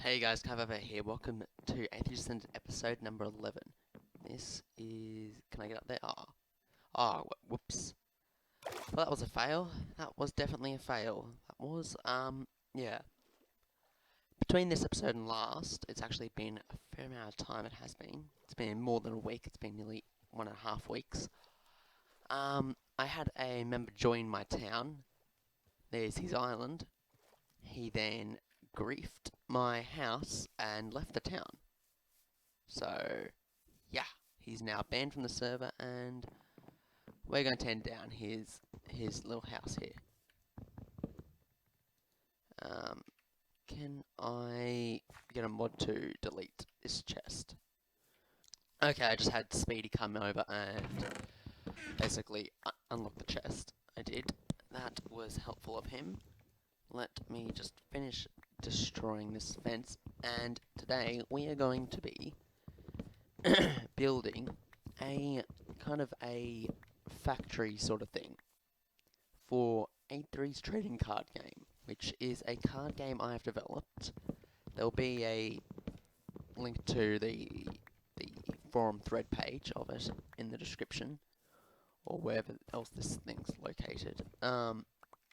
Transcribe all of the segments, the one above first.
Hey guys, Kavava here. Welcome to ATCG episode number 11. This is. Can I get up there? Whoops. Well, that was a fail. That was definitely a fail. That was, yeah. Between this episode and last, it's actually been a fair amount of time. It has been. It's been more than a week. It's been nearly 1.5 weeks. I had a member join my town. There's his island. He then griefed my house and left the town. So, yeah, he's now banned from the server, and we're going to turn down his little house here. Can I get a mod to delete this chest? Okay, I just had Speedy come over and basically unlock the chest. I did. That was helpful of him. Let me just finish destroying this fence, and today we are going to be building a kind of a factory sort of thing for A3's trading card game, which is a card game I have developed. There'll be a link to the forum thread page of it in the description, or wherever else this thing's located.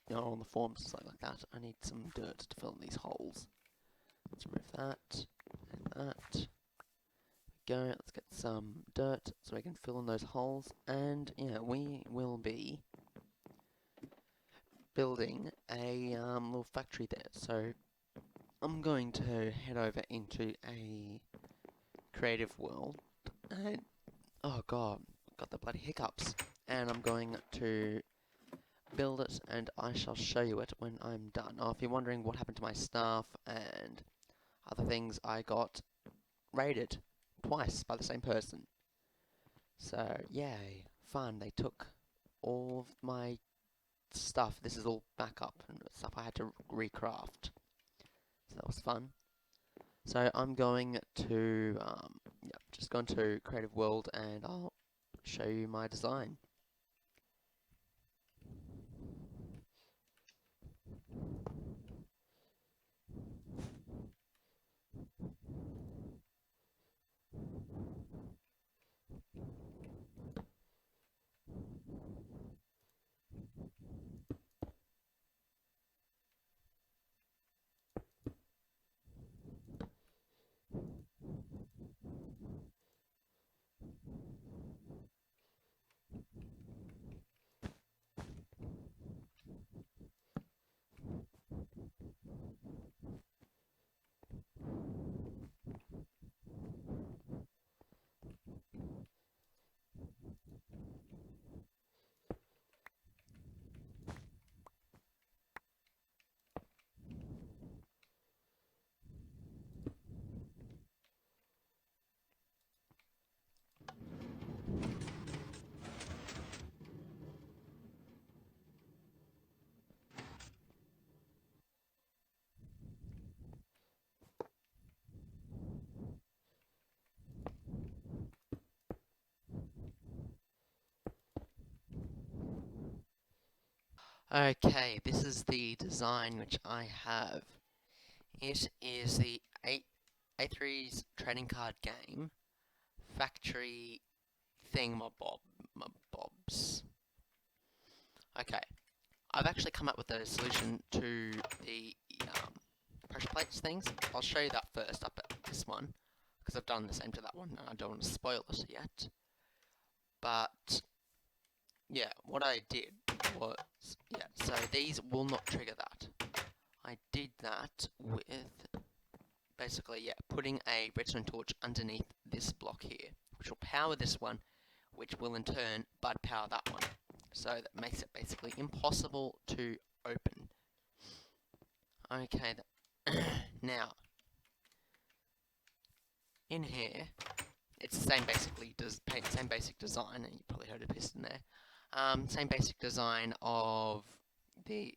On the forums and something like that. I need some dirt to fill in these holes. Let's remove that and that. Go, let's get some dirt so we can fill in those holes, and yeah, we will be building a little factory there. So I'm going to head over into a creative world, and oh god, got the bloody hiccups, and I'm going to build it, and I shall show you it when I'm done. Now, if you're wondering what happened to my staff and other things, I got raided twice by the same person. So, yay, fun. They took all of my stuff. This is all backup and stuff I had to recraft. So that was fun. So I'm going to, just go into Creative World and I'll show you my design. Okay, this is the design which I have. It is the A3's trading card game factory thingamabobs. Okay, I've actually come up with a solution to the pressure plates things. I'll show you that first up at this one, because I've done the same to that one and I don't want to spoil it yet. But yeah, what I did was, so these will not trigger that. I did that with basically, putting a redstone torch underneath this block here, which will power this one, which will in turn bud power that one. So that makes it basically impossible to open. Okay, now, in here, it's the same same basic design, and you probably heard a piston there. Same basic design of the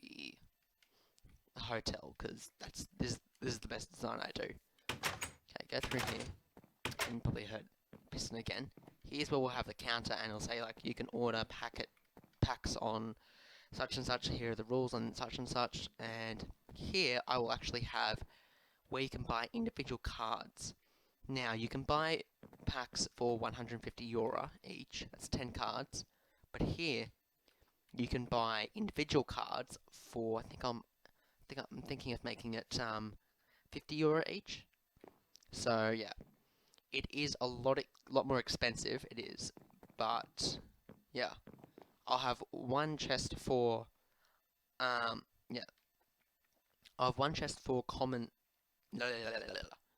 hotel, because this is the best design I do. Okay, go through here, and you probably heard piston again. Here's where we'll have the counter, and it'll say like you can order packs on such and such. Here are the rules on such and such, and here I will actually have where you can buy individual cards. Now, you can buy packs for €150 each, that's 10 cards, but here you can buy individual cards for, I'm thinking of making it €50 each. So yeah, it is a lot more expensive, it is, but yeah, I'll have one chest for yeah, I'll have one chest for common,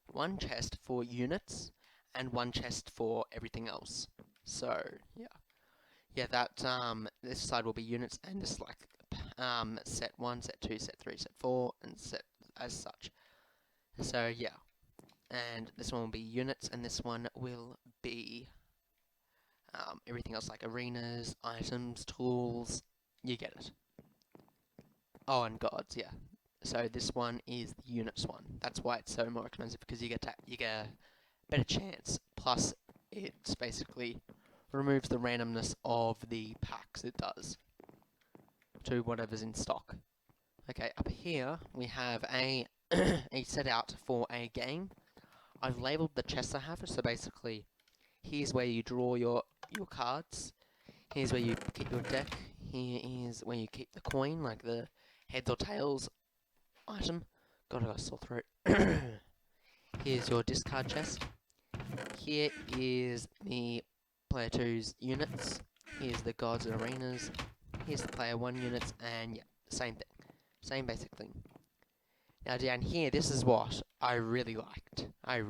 one chest for units, and one chest for everything else. So yeah, that this side will be units, and this is like set 1, set 2, set 3, set 4, and set as such. So yeah, and this one will be units, and this one will be everything else like arenas, items, tools. You get it. Oh, and gods, yeah. So this one is the units one. That's why it's so more expensive, because you get a better chance. Plus, it's basically removes the randomness of the packs. It does to whatever's in stock. Okay, up here we have a a set out for a game. I've labelled the chests I have. So basically, here's where you draw your cards. Here's where you keep your deck. Here is where you keep the coin, like the heads or tails item. God, I got a sore throat. Here's your discard chest. Here is the player 2's units. Here's the gods and arenas. Here's the player 1 units, and yeah, same thing. Same basic thing. Now down here, this is what I really liked. I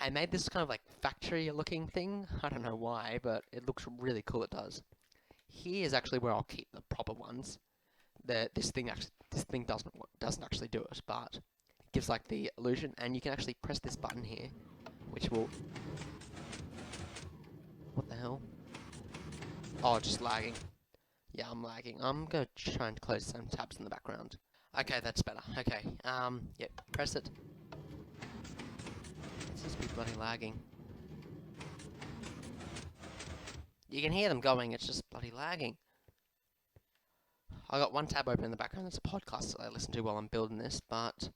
made this kind of like factory looking thing. I don't know why, but it looks really cool, it does. Here is actually where I'll keep the proper ones. This thing doesn't actually do it, but it gives like the illusion, and you can actually press this button here, which will... What the hell? Oh, just lagging. Yeah, I'm lagging. I'm gonna try and close some tabs in the background. Okay, that's better. Okay, yep, press it. It's just be bloody lagging. You can hear them going, it's just bloody lagging. I got one tab open in the background, it's a podcast that I listen to while I'm building this, but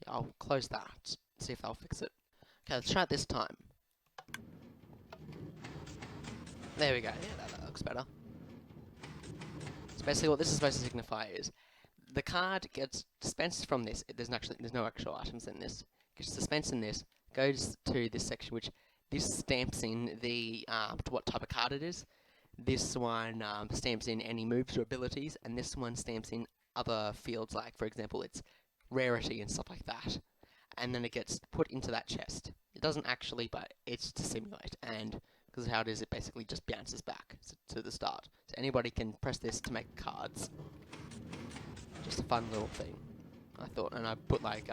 yeah, I'll close that, see if they'll fix it. Okay, let's try it this time. There we go, yeah, that looks better. So basically what this is supposed to signify is, the card gets dispensed from this, there's no actual items in this, gets dispensed in this, goes to this section, which this stamps in the, what type of card it is. This one stamps in any moves or abilities, and this one stamps in other fields, like, for example, its rarity and stuff like that. And then it gets put into that chest. It doesn't actually, but it's to simulate, and because of how it is, it basically just bounces back to the start. So anybody can press this to make cards. Just a fun little thing, I thought, and I put like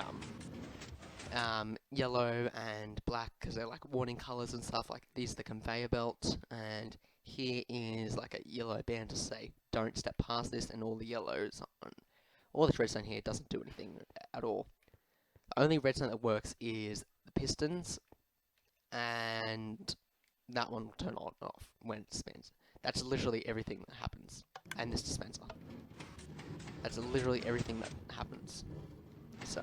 yellow and black because they're like warning colors and stuff. Like these, the conveyor belt, and here is like a yellow band to say don't step past this, and all the yellows on all this redstone here doesn't do anything at all. The only redstone that works is the pistons, and that one will turn on and off when it spins. That's literally everything that happens. And this dispenser. That's literally everything that happens. So,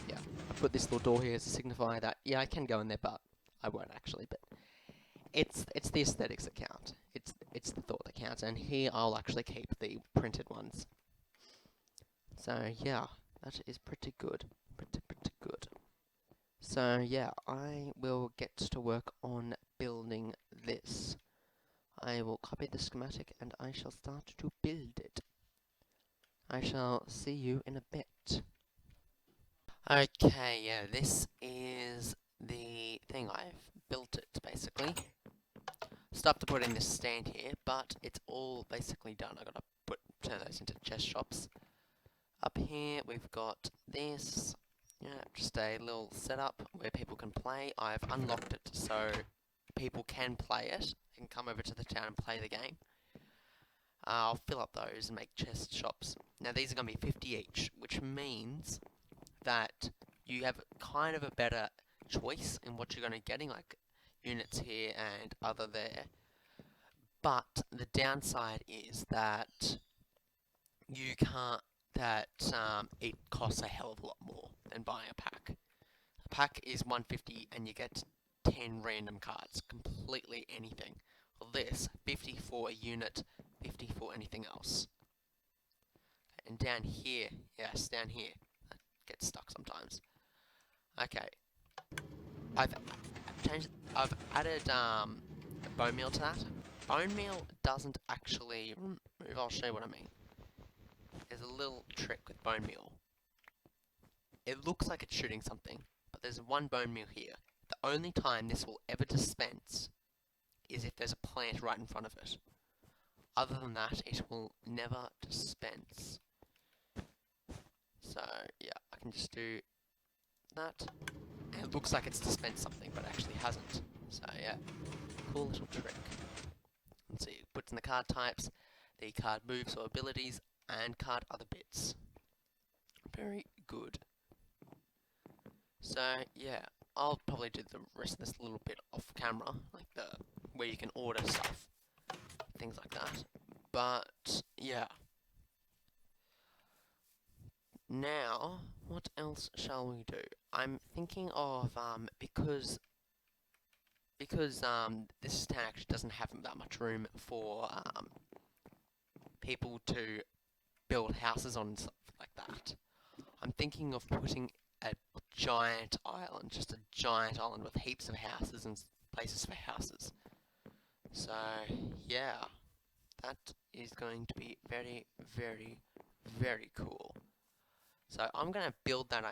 yeah. I put this little door here to signify that, yeah, I can go in there, but I won't actually, but it's the aesthetics that count. It's the thought that counts, and here I'll actually keep the printed ones. So, yeah, that is pretty good. Pretty good. So, yeah, I will get to work on building this. I will copy the schematic, and I shall start to build it. I shall see you in a bit. Okay, yeah, this is the thing. I've built it, basically. Stuff to put in this stand here, but it's all basically done. I've got to turn those into chest shops. Up here, we've got this. Yeah, just a little setup where people can play. I've unlocked it so people can play it. They can come over to the town and play the game. I'll fill up those and make chest shops. Now these are going to be 50 each, which means that you have kind of a better choice in what you're going to be getting, like units here and other there. But the downside is that you can't that it costs a hell of a lot more than buying a pack. A pack is 150 and you get 10 random cards, completely anything. Well, this 50 for a unit, 50 for anything else. And down here, yes, down here, that gets stuck sometimes. Okay, I've changed. I've added bone meal to that. Bone meal doesn't actually remove. I'll show you what I mean. There's a little trick with bone meal. It looks like it's shooting something, but there's one bone meal here. The only time this will ever dispense is if there's a plant right in front of it. Other than that, it will never dispense. So, yeah, I can just do that. And it looks like it's dispensed something, but actually hasn't. So, yeah, cool little trick. Let's see, it puts in the card types, the card moves or abilities, and card other bits. Very good. So, yeah, I'll probably do the rest of this a little bit off camera, like where you can order stuff, things like that. But, yeah. Now, what else shall we do? I'm thinking of, because this town actually doesn't have that much room for, people to build houses on and stuff like that. I'm thinking of putting a giant island, just a giant island with heaps of houses and places for houses. So, yeah, that is going to be very, very, very cool. So I'm gonna build that.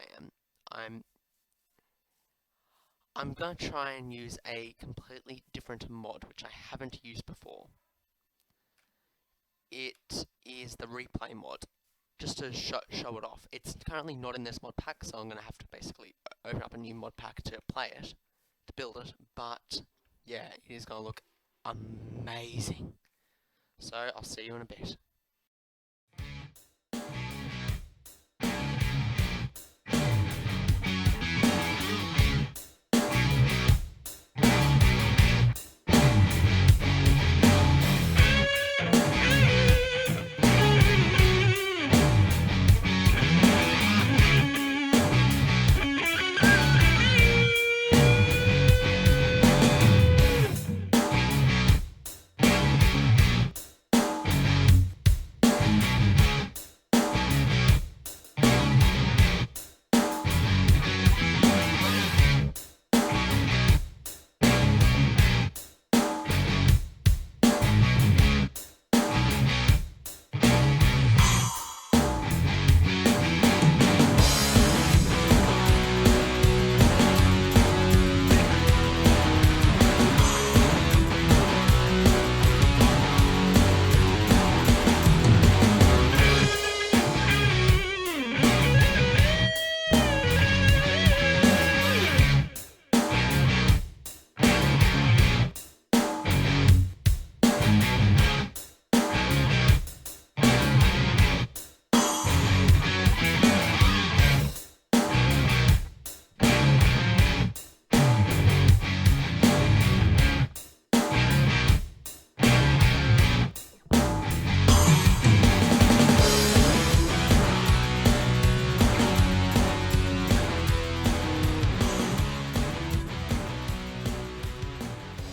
I'm gonna try and use a completely different mod, which I haven't used before. It is the replay mod, just to show it off. It's currently not in this mod pack, so I'm gonna have to basically open up a new mod pack to play it, to build it. But yeah, it is gonna look amazing. So I'll see you in a bit.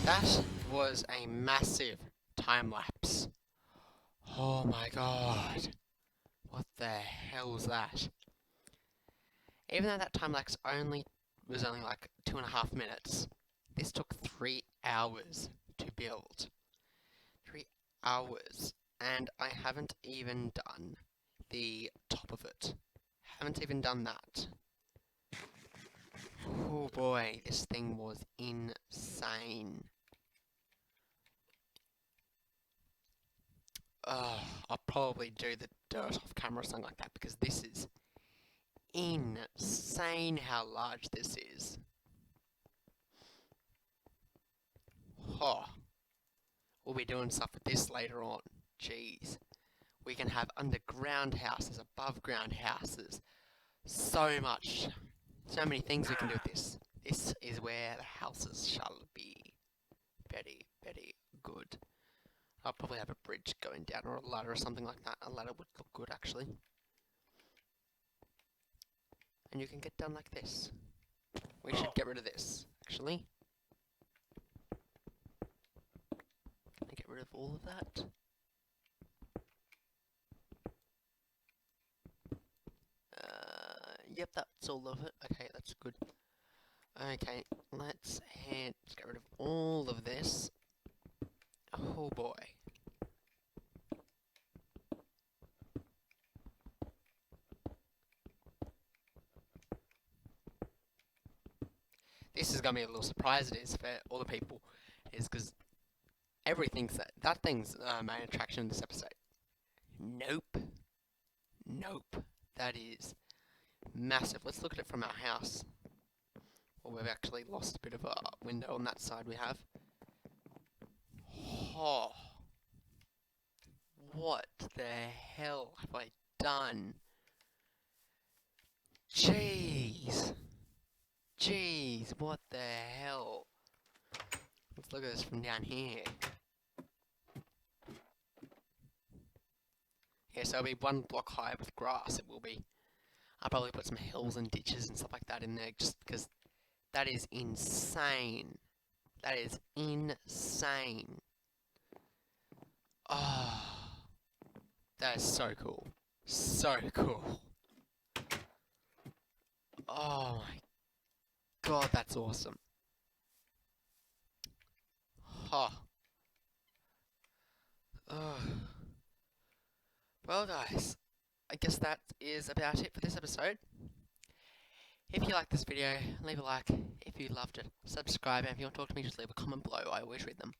That was a massive time lapse. Oh my god. What the hell's that? Even though that time lapse was only like 2.5 minutes, this took 3 hours to build. 3 hours. And I haven't even done the top of it. Haven't even done that. Oh boy, this thing was insane. I'll probably do the dirt off camera or something like that, because this is insane how large this is. Oh, we'll be doing stuff with this later on. Jeez. We can have underground houses, above ground houses. So much. So many things we can do with this. This is where the houses shall be. Very, very good. I'll probably have a bridge going down or a ladder or something like that. A ladder would look good, actually. and you can get done like this. We should get rid of this, actually. Can I get rid of all of that? Yep, that's all of it. Okay, that's good. Okay, let's get rid of all of this. Oh boy. This is gonna be a little surprise, it is, for all the people, is because everything's that thing's main attraction in this episode. Nope. Nope. That is massive. Let's look at it from our house. Well, we've actually lost a bit of a window on that side we have. Oh. What the hell have I done? Jeez. Jeez, what the hell? Let's look at this from down here. Yeah, so it'll be one block high with grass, it will be. I'll probably put some hills and ditches and stuff like that in there, just because that is insane. That is insane. Oh, that is so cool. So cool. Oh my god, that's awesome. Huh. Well, guys, I guess that is about it for this episode. If you liked this video, leave a like. If you loved it, subscribe. And if you want to talk to me, just leave a comment below. I always read them.